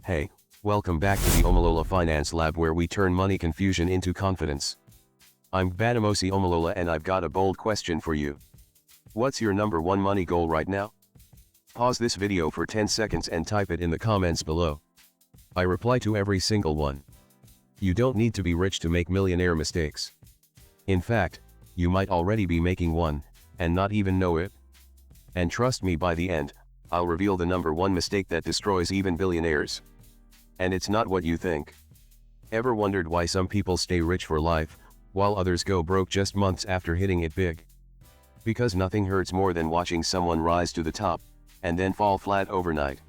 Hey, welcome back to the Omolola Finance Lab where we turn money confusion into confidence. I'm Bademosi Omolola and I've got a bold question for you. What's your number one money goal right now? Pause this video for 10 seconds and type it in the comments below. I reply to every single one. You don't need to be rich to make millionaire mistakes. In fact, you might already be making one, and not even know it. And trust me, by the end, I'll reveal the number one mistake that destroys even billionaires. And it's not what you think. Ever wondered why some people stay rich for life, while others go broke just months after hitting it big? Because nothing hurts more than watching someone rise to the top, and then fall flat overnight.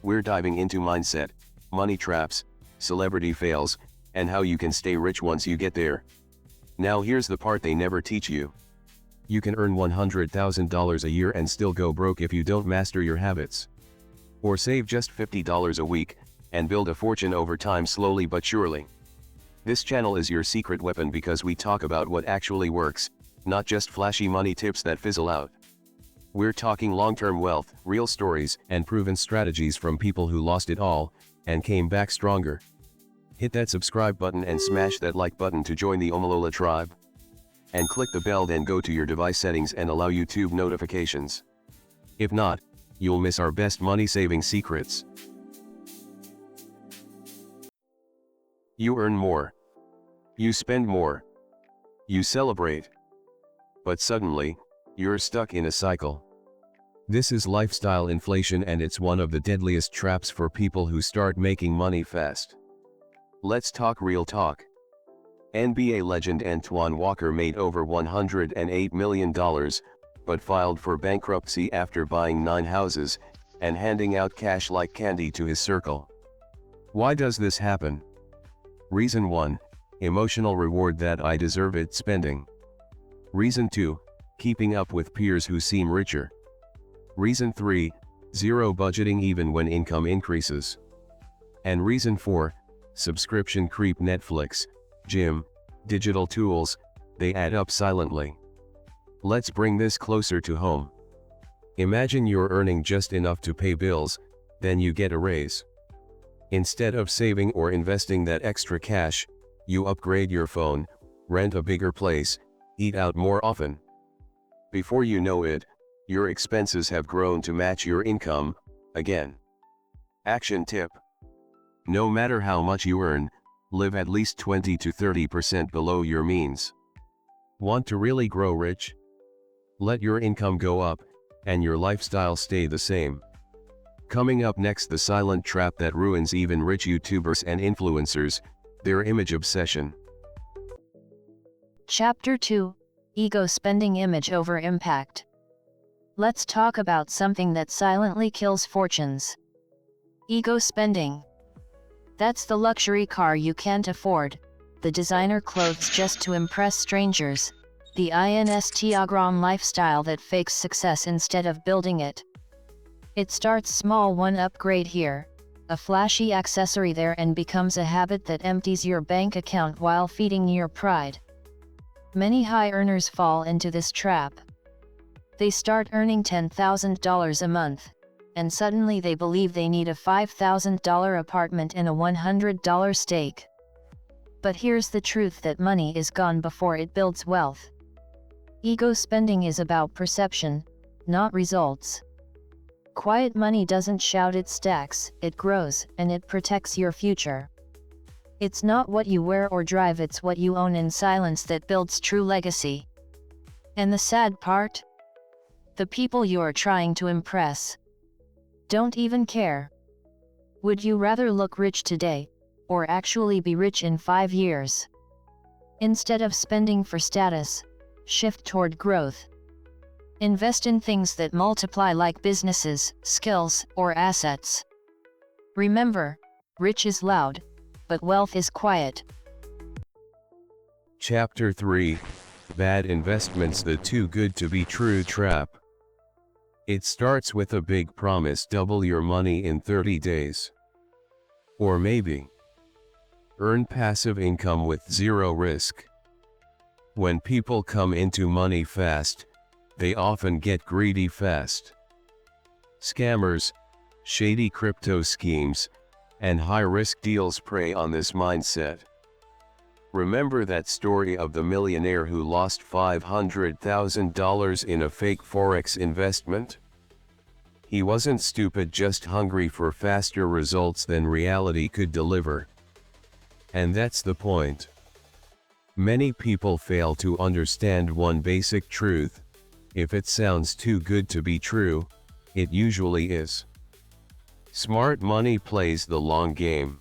We're diving into mindset, money traps, celebrity fails, and how you can stay rich once you get there. Now here's the part they never teach you. You can earn $100,000 a year and still go broke if you don't master your habits. Or save just $50 a week, and build a fortune over time slowly but surely. This channel is your secret weapon because we talk about what actually works, not just flashy money tips that fizzle out. We're talking long-term wealth, real stories, and proven strategies from people who lost it all, and came back stronger. Hit that subscribe button and smash that like button to join the Omolola tribe. And click the bell, then go to your device settings and allow YouTube notifications. If not, you'll miss our best money-saving secrets. You earn more. You spend more. You celebrate. But suddenly, you're stuck in a cycle. This is lifestyle inflation, and it's one of the deadliest traps for people who start making money fast. Let's talk real talk. NBA legend Antoine Walker made over $108 million, but filed for bankruptcy after buying 9 houses, and handing out cash like candy to his circle. Why does this happen? Reason 1, emotional reward that I deserve it spending. Reason 2, keeping up with peers who seem richer. Reason 3, zero budgeting even when income increases. And reason 4, subscription creep. Netflix, gym, digital tools, they add up silently. Let's bring this closer to home. Imagine you're earning just enough to pay bills, then you get a raise. Instead of saving or investing that extra cash, you upgrade your phone, rent a bigger place, eat out more often. Before you know it, your expenses have grown to match your income, again. Action tip. No matter how much you earn, live at least 20 to 30% below your means. Want to really grow rich? Let your income go up, and your lifestyle stay the same. Coming up next, the silent trap that ruins even rich YouTubers and influencers, their image obsession. Chapter 2, Ego Spending Image over Impact. Let's talk about something that silently kills fortunes. Ego spending. That's the luxury car you can't afford, the designer clothes just to impress strangers, the Instagram lifestyle that fakes success instead of building it. It starts small, one upgrade here, a flashy accessory there, and becomes a habit that empties your bank account while feeding your pride. Many high earners fall into this trap. They start earning $10,000 a month, and suddenly they believe they need a $5,000 apartment and a $100 steak. But here's the truth, that money is gone before it builds wealth. Ego spending is about perception, not results. Quiet money doesn't shout, it stacks, it grows, and it protects your future. It's not what you wear or drive, it's what you own in silence that builds true legacy. And the sad part? The people you're trying to impress don't even care. Would you rather look rich today, or actually be rich in 5 years? Instead of spending for status, shift toward growth. Invest in things that multiply, like businesses, skills, or assets. Remember, rich is loud, but wealth is quiet. Chapter 3, Bad Investments, the too good to be true trap. It starts with a big promise: double your money in 30 days. Or maybe earn passive income with zero risk. When people come into money fast, they often get greedy fast. Scammers, shady crypto schemes, And high-risk deals prey on this mindset. Remember that story of the millionaire who lost $500,000 in a fake forex investment? He wasn't stupid, just hungry for faster results than reality could deliver. And that's the point. Many people fail to understand one basic truth: if it sounds too good to be true, it usually is. Smart money plays the long game.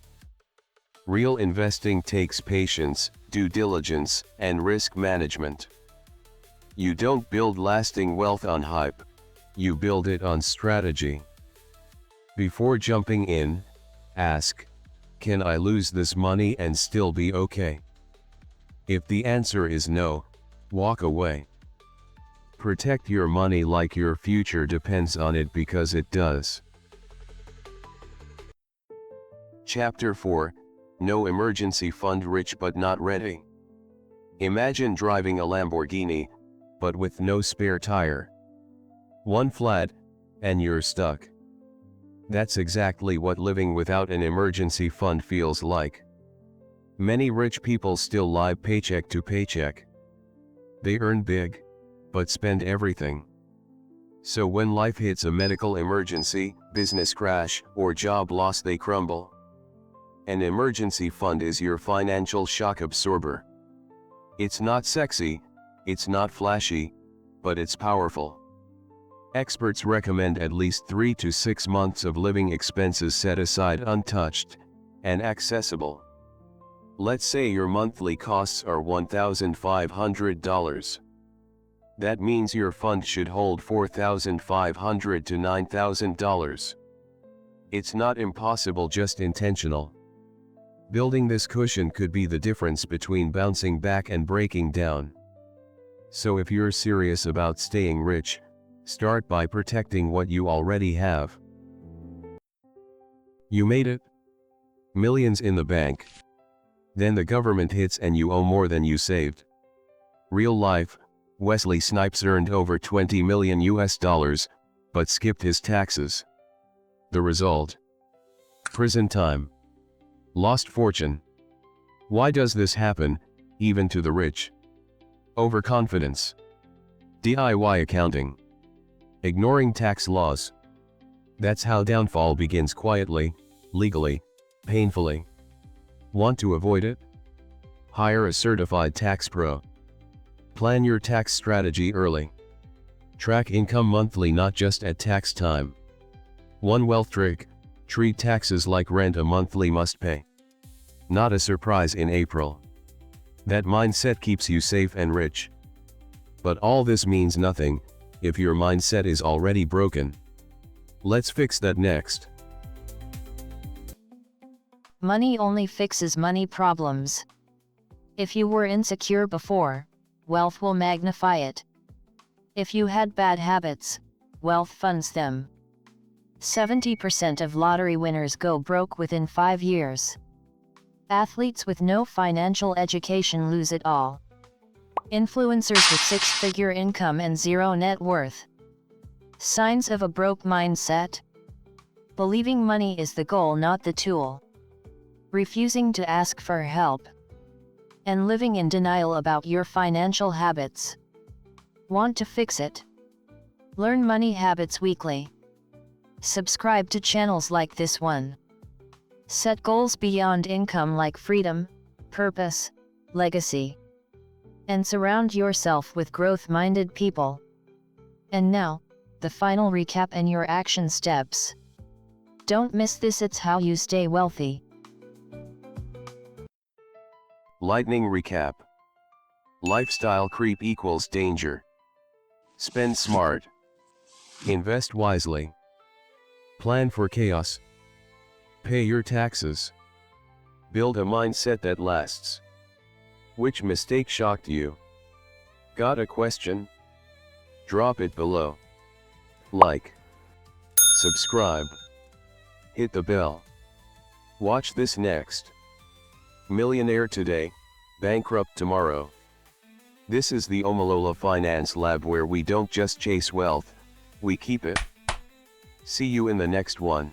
Real investing takes patience, due diligence, and risk management. You don't build lasting wealth on hype. You build it on strategy. Before jumping in, ask, can I lose this money and still be okay? If the answer is no, walk away. Protect your money like your future depends on it, because it does. Chapter 4: No emergency fund. Rich but not ready. Imagine driving a Lamborghini, but with no spare tire. One flat, and you're stuck. That's exactly what living without an emergency fund feels like. Many rich people still live paycheck to paycheck. They earn big, but spend everything. So when life hits a medical emergency, business crash, or job loss, they crumble. An emergency fund is your financial shock absorber. It's not sexy, it's not flashy, but it's powerful. Experts recommend at least 3 to 6 months of living expenses set aside untouched and accessible. Let's say your monthly costs are $1,500. That means your fund should hold $4,500 to $9,000. It's not impossible, just intentional. Building this cushion could be the difference between bouncing back and breaking down. So if you're serious about staying rich, start by protecting what you already have. You made it. Millions in the bank. Then the government hits and you owe more than you saved. Real life: Wesley Snipes earned over $20 million, but skipped his taxes. The result? Prison time. Lost fortune. Why does this happen, even to the rich? Overconfidence. DIY accounting. Ignoring tax laws. That's how downfall begins: quietly, legally, painfully. Want to avoid it? Hire a certified tax pro. Plan your tax strategy early. Track income monthly, not just at tax time. One wealth trick: treat taxes like rent, a monthly must pay, not a surprise in April. That mindset keeps you safe and rich. But all this means nothing if your mindset is already broken. Let's fix that next. Money only fixes money problems. If you were insecure before, wealth will magnify it. If you had bad habits, wealth funds them. 70% of lottery winners go broke within 5 years. Athletes with no financial education lose it all. Influencers with 6-figure income and 0 net worth. Signs of a broke mindset: believing money is the goal, not the tool. Refusing to ask for help. And living in denial about your financial habits. Want to fix it? Learn Money Habits Weekly. Subscribe to channels like this one. Set goals beyond income, like freedom, purpose, legacy. And surround yourself with growth-minded people. And now, the final recap and your action steps. Don't miss this, it's how you stay wealthy. Lightning recap. Lifestyle creep equals danger. Spend smart. Invest wisely. Plan for chaos. Pay your taxes. Build a mindset that lasts. Which mistake shocked you? Got a question? Drop it below. Like. Subscribe. Hit the bell. Watch this next. Millionaire today, bankrupt tomorrow. This is the Omolola Finance Lab, where we don't just chase wealth, we keep it. See you in the next one.